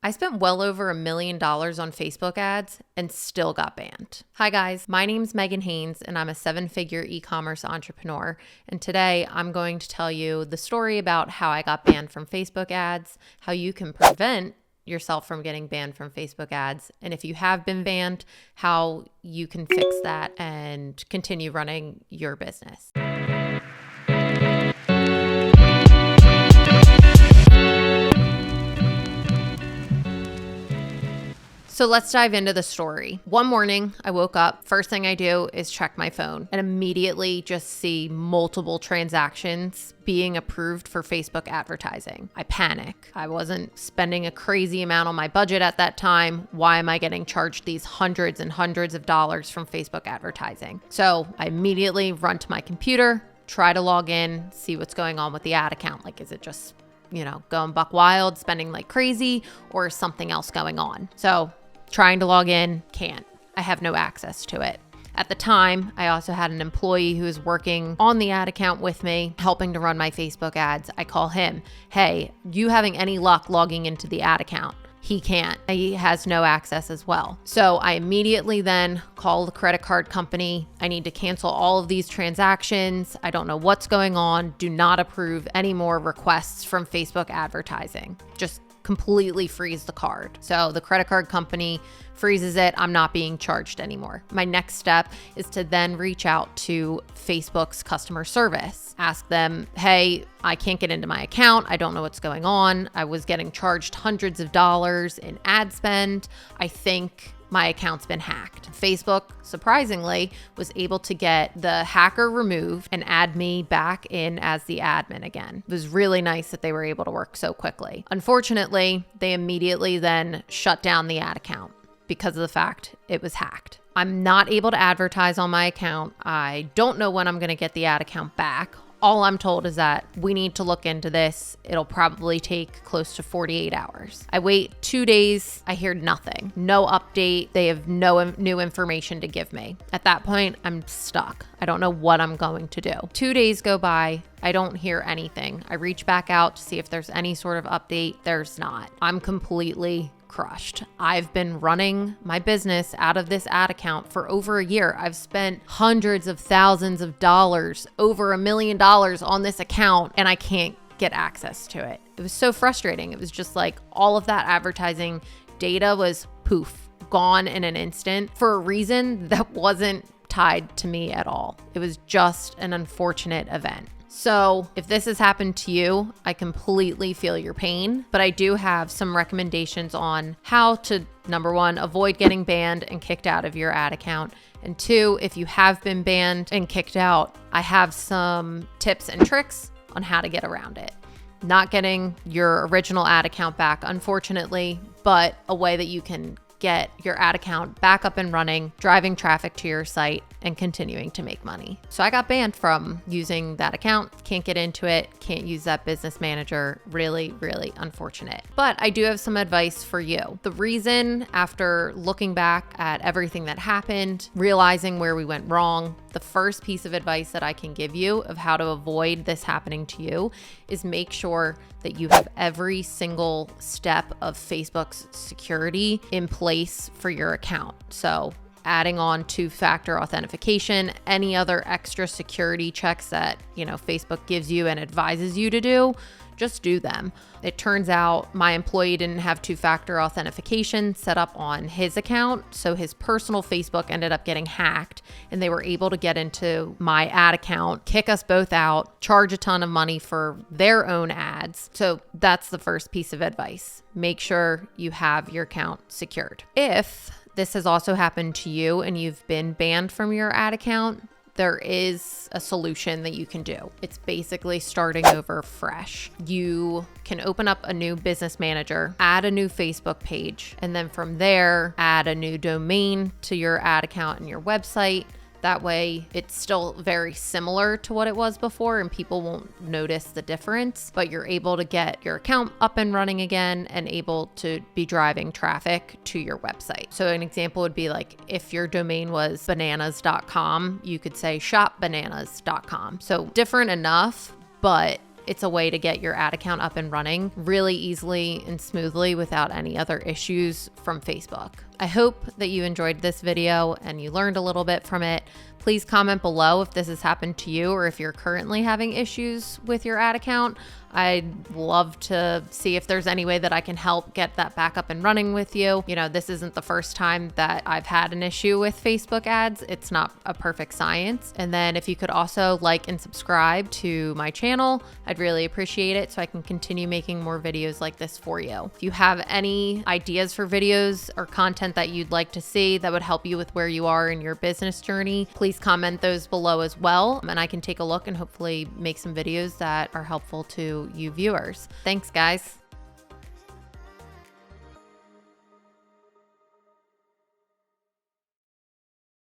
I spent well over $1 million on Facebook ads and still got banned. Hi guys, my name's Megan Haynes and I'm a 7-figure e-commerce entrepreneur. And today I'm going to tell you the story about how I got banned from Facebook ads, how you can prevent yourself from getting banned from Facebook ads, and if you have been banned, how you can fix that and continue running your business. So let's dive into the story. One morning, I woke up. First thing I do is check my phone and immediately just see multiple transactions being approved for Facebook advertising. I panic. I wasn't spending a crazy amount on my budget at that time. Why am I getting charged these hundreds and hundreds of dollars from Facebook advertising? So I immediately run to my computer, try to log in, see what's going on with the ad account. Like, is it just, going buck wild, spending like crazy, or is something else going on? So trying to log in, can't. I have no access to it. At the time, I also had an employee who was working on the ad account with me, helping to run my Facebook ads. I call him, hey, you having any luck logging into the ad account? He can't. He has no access as well. So I immediately then call the credit card company. I need to cancel all of these transactions. I don't know what's going on. Do not approve any more requests from Facebook advertising. Just completely freeze the card. So the credit card company freezes it. I'm not being charged anymore. My next step is to then reach out to Facebook's customer service. Ask them, hey, I can't get into my account. I don't know what's going on. I was getting charged hundreds of dollars in ad spend. I think my account's been hacked. Facebook, surprisingly, was able to get the hacker removed and add me back in as the admin again. It was really nice that they were able to work so quickly. Unfortunately, they immediately then shut down the ad account because of the fact it was hacked. I'm not able to advertise on my account. I don't know when I'm going to get the ad account back. All I'm told is that we need to look into this. It'll probably take close to 48 hours. I wait 2 days. I hear nothing. No update. They have no new information to give me. At that point, I'm stuck. I don't know what I'm going to do. 2 days go by. I don't hear anything. I reach back out to see if there's any sort of update. There's not. I'm completely crushed. I've been running my business out of this ad account for over a year. I've spent hundreds of thousands of dollars, over $1 million on this account, and I can't get access to it. It was so frustrating. It was just like all of that advertising data was poof, gone in an instant for a reason that wasn't tied to me at all. It was just an unfortunate event. So if this has happened to you, I completely feel your pain, but I do have some recommendations on how to, number one, avoid getting banned and kicked out of your ad account. And two, if you have been banned and kicked out, I have some tips and tricks on how to get around it. Not getting your original ad account back, unfortunately, but a way that you can get your ad account back up and running, driving traffic to your site, and continuing to make money. So I got banned from using that account. Can't get into it. Can't use that business manager. Really, really unfortunate. But I do have some advice for you. The reason, after looking back at everything that happened, realizing where we went wrong, the first piece of advice that I can give you of how to avoid this happening to you is make sure that you have every single step of Facebook's security in place for your account. So adding on two-factor authentication, any other extra security checks that, Facebook gives you and advises you to do, just do them. It turns out my employee didn't have two-factor authentication set up on his account, so his personal Facebook ended up getting hacked, and they were able to get into my ad account, kick us both out, charge a ton of money for their own ads. So that's the first piece of advice. Make sure you have your account secured. If this has also happened to you and you've been banned from your ad account, there is a solution that you can do. It's basically starting over fresh. You can open up a new business manager, add a new Facebook page, and then from there, add a new domain to your ad account and your website. That way, it's still very similar to what it was before and people won't notice the difference, but you're able to get your account up and running again and able to be driving traffic to your website. So an example would be like if your domain was bananas.com, you could say shopbananas.com. So different enough, but it's a way to get your ad account up and running really easily and smoothly without any other issues from Facebook. I hope that you enjoyed this video and you learned a little bit from it. Please comment below if this has happened to you or if you're currently having issues with your ad account. I'd love to see if there's any way that I can help get that back up and running with you. You know, this isn't the first time that I've had an issue with Facebook ads. It's not a perfect science. And then if you could also like and subscribe to my channel, I'd really appreciate it so I can continue making more videos like this for you. If you have any ideas for videos or content that you'd like to see that would help you with where you are in your business journey, please comment those below as well. And I can take a look and hopefully make some videos that are helpful to you viewers. Thanks, guys.